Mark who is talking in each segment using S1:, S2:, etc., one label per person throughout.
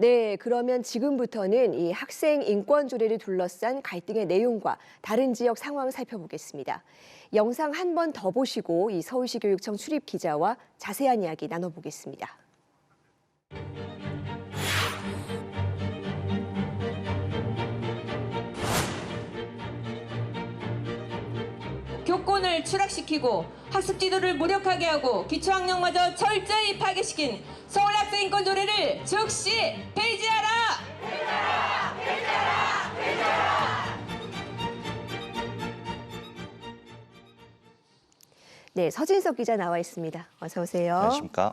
S1: 네, 그러면 지금부터는 이 학생 인권 조례를 둘러싼 갈등의 내용과 다른 지역 상황을 살펴보겠습니다. 영상 한 번 더 보시고 이 서울시 교육청 출입 기자와 자세한 이야기 나눠보겠습니다.
S2: 교권을 추락시키고 학습 지도를 무력하게 하고 기초학력마저 철저히 파괴시킨 서울학생인권 조례를 즉시 폐지하라!
S1: 네, 서진석 기자 나와 있습니다. 어서 오세요.
S3: 안녕하십니까.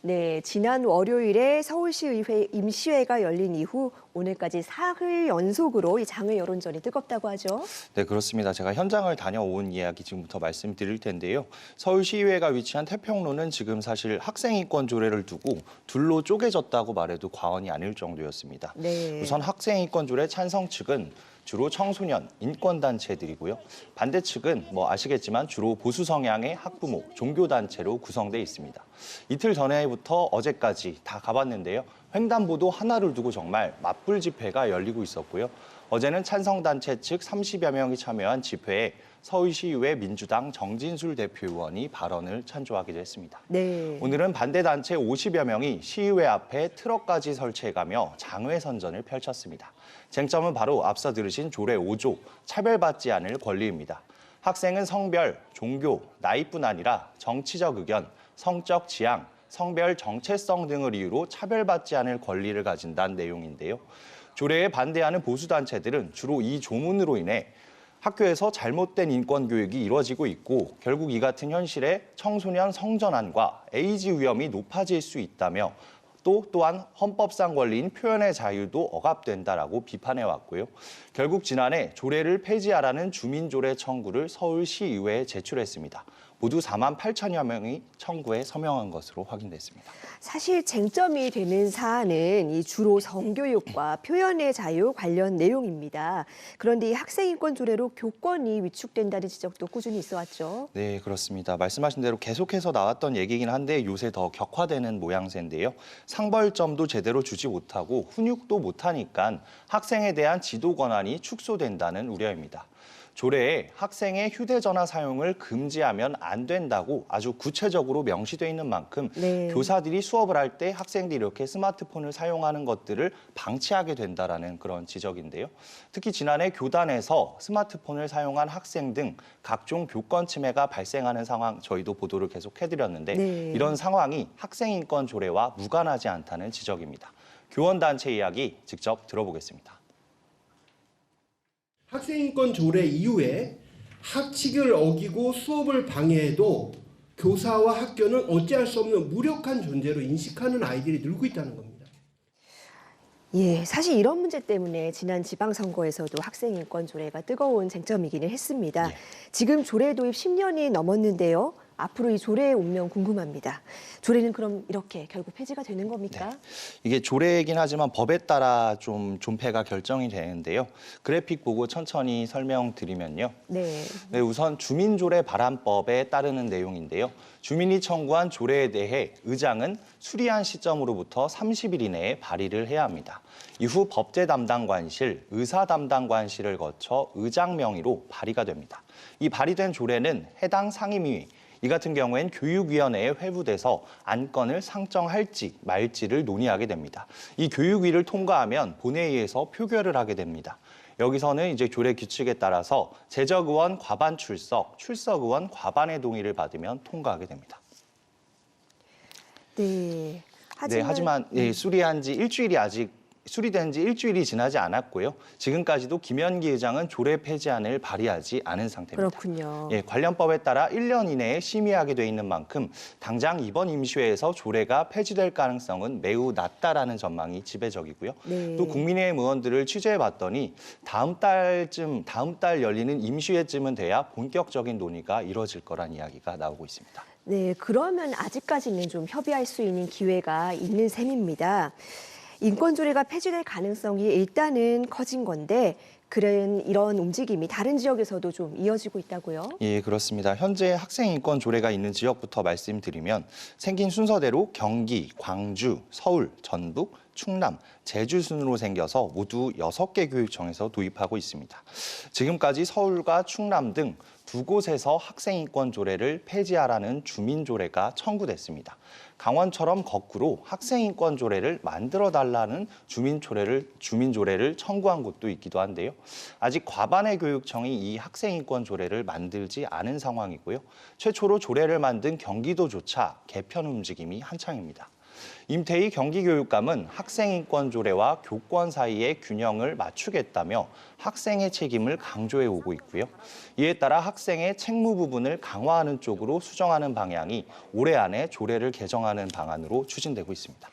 S1: 네, 지난 월요일에 서울시의회 임시회가 열린 이후 오늘까지 사흘 연속으로 이 장외 여론전이 뜨겁다고 하죠.
S3: 네, 그렇습니다. 제가 현장을 다녀온 이야기 지금부터 말씀드릴 텐데요. 서울시의회가 위치한 태평로는 지금 사실 학생인권 조례를 두고 둘로 쪼개졌다고 말해도 과언이 아닐 정도였습니다.
S1: 네.
S3: 우선 학생인권 조례 찬성 측은 주로 청소년, 인권단체들이고요. 반대 측은 아시겠지만 주로 보수 성향의 학부모, 종교단체로 구성돼 있습니다. 이틀 전에부터 어제까지 다 가봤는데요. 횡단보도 하나를 두고 정말 맞불 집회가 열리고 있었고요. 어제는 찬성단체 측 30여 명이 참여한 집회에 서울시의회 민주당 정진술 대표의원이 발언을 찬조하기도 했습니다.
S1: 네.
S3: 오늘은 반대단체 50여 명이 시의회 앞에 트럭까지 설치해가며 장외 선전을 펼쳤습니다. 쟁점은 바로 앞서 들으신 조례 5조, 차별받지 않을 권리입니다. 학생은 성별, 종교, 나이뿐 아니라 정치적 의견, 성적 지향, 성별 정체성 등을 이유로 차별받지 않을 권리를 가진다는 내용인데요. 조례에 반대하는 보수단체들은 주로 이 조문으로 인해 학교에서 잘못된 인권 교육이 이루어지고 있고 결국 이 같은 현실에 청소년 성전환과 에이즈 위험이 높아질 수 있다며 또한 헌법상 권리인 표현의 자유도 억압된다라고 비판해왔고요. 결국 지난해 조례를 폐지하라는 주민조례 청구를 서울시의회에 제출했습니다. 모두 4만 8천여 명이 청구에 서명한 것으로 확인됐습니다.
S1: 사실 쟁점이 되는 사안은 이 주로 성교육과 표현의 자유 관련 내용입니다. 그런데 이 학생인권 조례로 교권이 위축된다는 지적도 꾸준히 있어왔죠.
S3: 네, 그렇습니다. 말씀하신 대로 계속해서 나왔던 얘기긴 한데 요새 더 격화되는 모양새인데요. 상벌점도 제대로 주지 못하고 훈육도 못하니까 학생에 대한 지도 권한이 축소된다는 우려입니다. 조례에 학생의 휴대전화 사용을 금지하면 안 된다고 아주 구체적으로 명시돼 있는 만큼
S1: 네.
S3: 교사들이 수업을 할 때 학생들이 이렇게 스마트폰을 사용하는 것들을 방치하게 된다라는 그런 지적인데요. 특히 지난해 교단에서 스마트폰을 사용한 학생 등 각종 교권 침해가 발생하는 상황 저희도 보도를 계속 해드렸는데
S1: 네.
S3: 이런 상황이 학생인권 조례와 무관하지 않다는 지적입니다. 교원단체 이야기 직접 들어보겠습니다.
S4: 학생인권 조례 이후에 학칙을 어기고 수업을 방해해도 교사와 학교는 어찌할 수 없는 무력한 존재로 인식하는 아이들이 늘고 있다는 겁니다.
S1: 예, 사실 이런 문제 때문에 지난 지방선거에서도 학생인권 조례가 뜨거운 쟁점이기는 했습니다.
S3: 예.
S1: 지금 조례 도입 10년이 넘었는데요. 앞으로 이 조례의 운명 궁금합니다. 조례는 그럼 이렇게 결국 폐지가 되는 겁니까?
S3: 네. 이게 조례이긴 하지만 법에 따라 좀 존폐가 결정이 되는데요. 그래픽 보고 천천히 설명드리면요.
S1: 네.
S3: 네, 우선 주민조례 발안법에 따르는 내용인데요. 주민이 청구한 조례에 대해 의장은 수리한 시점으로부터 30일 이내에 발의를 해야 합니다. 이후 법제 담당관실, 의사 담당관실을 거쳐 의장 명의로 발의가 됩니다. 이 발의된 조례는 해당 상임위, 이 같은 경우엔 교육위원회에 회부돼서 안건을 상정할지 말지를 논의하게 됩니다. 이 교육위를 통과하면 본회의에서 표결을 하게 됩니다. 여기서는 이제 조례 규칙에 따라서 재적의원 과반 출석, 출석의원 과반의 동의를 받으면 통과하게 됩니다.
S1: 네.
S3: 하지만 수리된 지 일주일이 지나지 않았고요. 지금까지도 김현기 의장은 조례 폐지안을 발의하지 않은 상태입니다.
S1: 그렇군요.
S3: 관련법에 따라 1년 이내에 심의하게 돼 있는 만큼 당장 이번 임시회에서 조례가 폐지될 가능성은 매우 낮다라는 전망이 지배적이고요.
S1: 네.
S3: 또 국민의힘 의원들을 취재해봤더니 다음 달 열리는 임시회쯤은 돼야 본격적인 논의가 이뤄질 거란 이야기가 나오고 있습니다.
S1: 네, 그러면 아직까지는 좀 협의할 수 있는 기회가 있는 셈입니다. 인권조례가 폐지될 가능성이 일단은 커진 건데 그런 이런 움직임이 다른 지역에서도 좀 이어지고 있다고요?
S3: 예, 그렇습니다. 현재 학생인권 조례가 있는 지역부터 말씀드리면 생긴 순서대로 경기, 광주, 서울, 전북, 충남, 제주 순으로 생겨서 모두 6개 교육청에서 도입하고 있습니다. 지금까지 서울과 충남 등 두 곳에서 학생인권 조례를 폐지하라는 주민조례가 청구됐습니다. 강원처럼 거꾸로 학생인권 조례를 만들어달라는 주민조례를 청구한 곳도 있기도 한데요. 아직 과반의 교육청이 이 학생인권 조례를 만들지 않은 상황이고요. 최초로 조례를 만든 경기도조차 개편 움직임이 한창입니다. 임태희 경기교육감은 학생인권 조례와 교권 사이의 균형을 맞추겠다며 학생의 책임을 강조해 오고 있고요. 이에 따라 학생의 책무 부분을 강화하는 쪽으로 수정하는 방향이 올해 안에 조례를 개정하는 방안으로 추진되고 있습니다.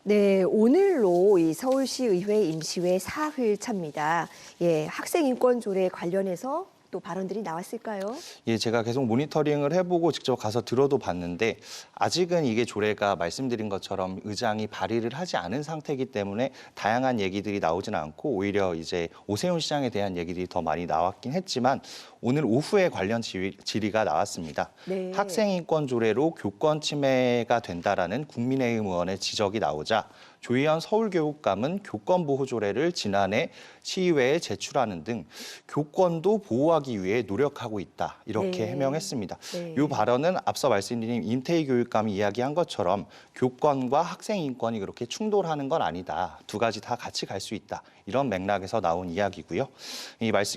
S1: 네, 오늘로 이 서울시 의회 임시회 4회차입니다. 예, 학생인권 조례 관련해서 또 발언들이 나왔을까요?
S3: 예, 제가 계속 모니터링을 해보고 직접 가서 들어도 봤는데 아직은 이게 조례가 말씀드린 것처럼 의장이 발의를 하지 않은 상태이기 때문에 다양한 얘기들이 나오지는 않고 오히려 이제 오세훈 시장에 대한 얘기들이 더 많이 나왔긴 했지만 오늘 오후에 관련 질의가 나왔습니다.
S1: 네.
S3: 학생인권 조례로 교권 침해가 된다라는 국민의힘 의원의 지적이 나오자 조희연 서울교육감은 교권보호조례를 지난해 시의회에 제출하는 등 교권도 보호하기 위해 노력하고 있다. 이렇게
S1: 네.
S3: 해명했습니다.
S1: 네.
S3: 이 발언은 앞서 말씀드린 임태희 교육감이 이야기한 것처럼 교권과 학생인권이 그렇게 충돌하는 건 아니다. 두 가지 다 같이 갈 수 있다. 이런 맥락에서 나온 이야기고요.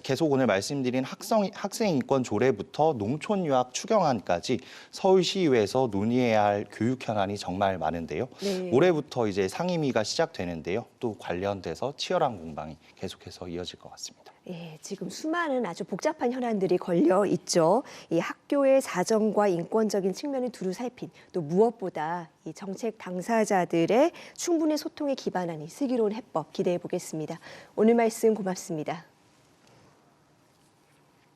S3: 계속 오늘 말씀드린 학생인권 조례부터 농촌유학 추경안까지 서울시의회에서 논의해야 할 교육 현안이 정말 많은데요.
S1: 네.
S3: 올해부터 이제 상임위가 시작되는데요. 또 관련돼서 치열한 공방이 계속해서 이어질 것 같습니다.
S1: 예, 지금 수많은 아주 복잡한 현안들이 걸려 있죠. 이 학교의 사정과 인권적인 측면을 두루 살핀 또 무엇보다 이 정책 당사자들의 충분히 소통에 기반한 이 슬기로운 해법 기대해 보겠습니다. 오늘 말씀 고맙습니다.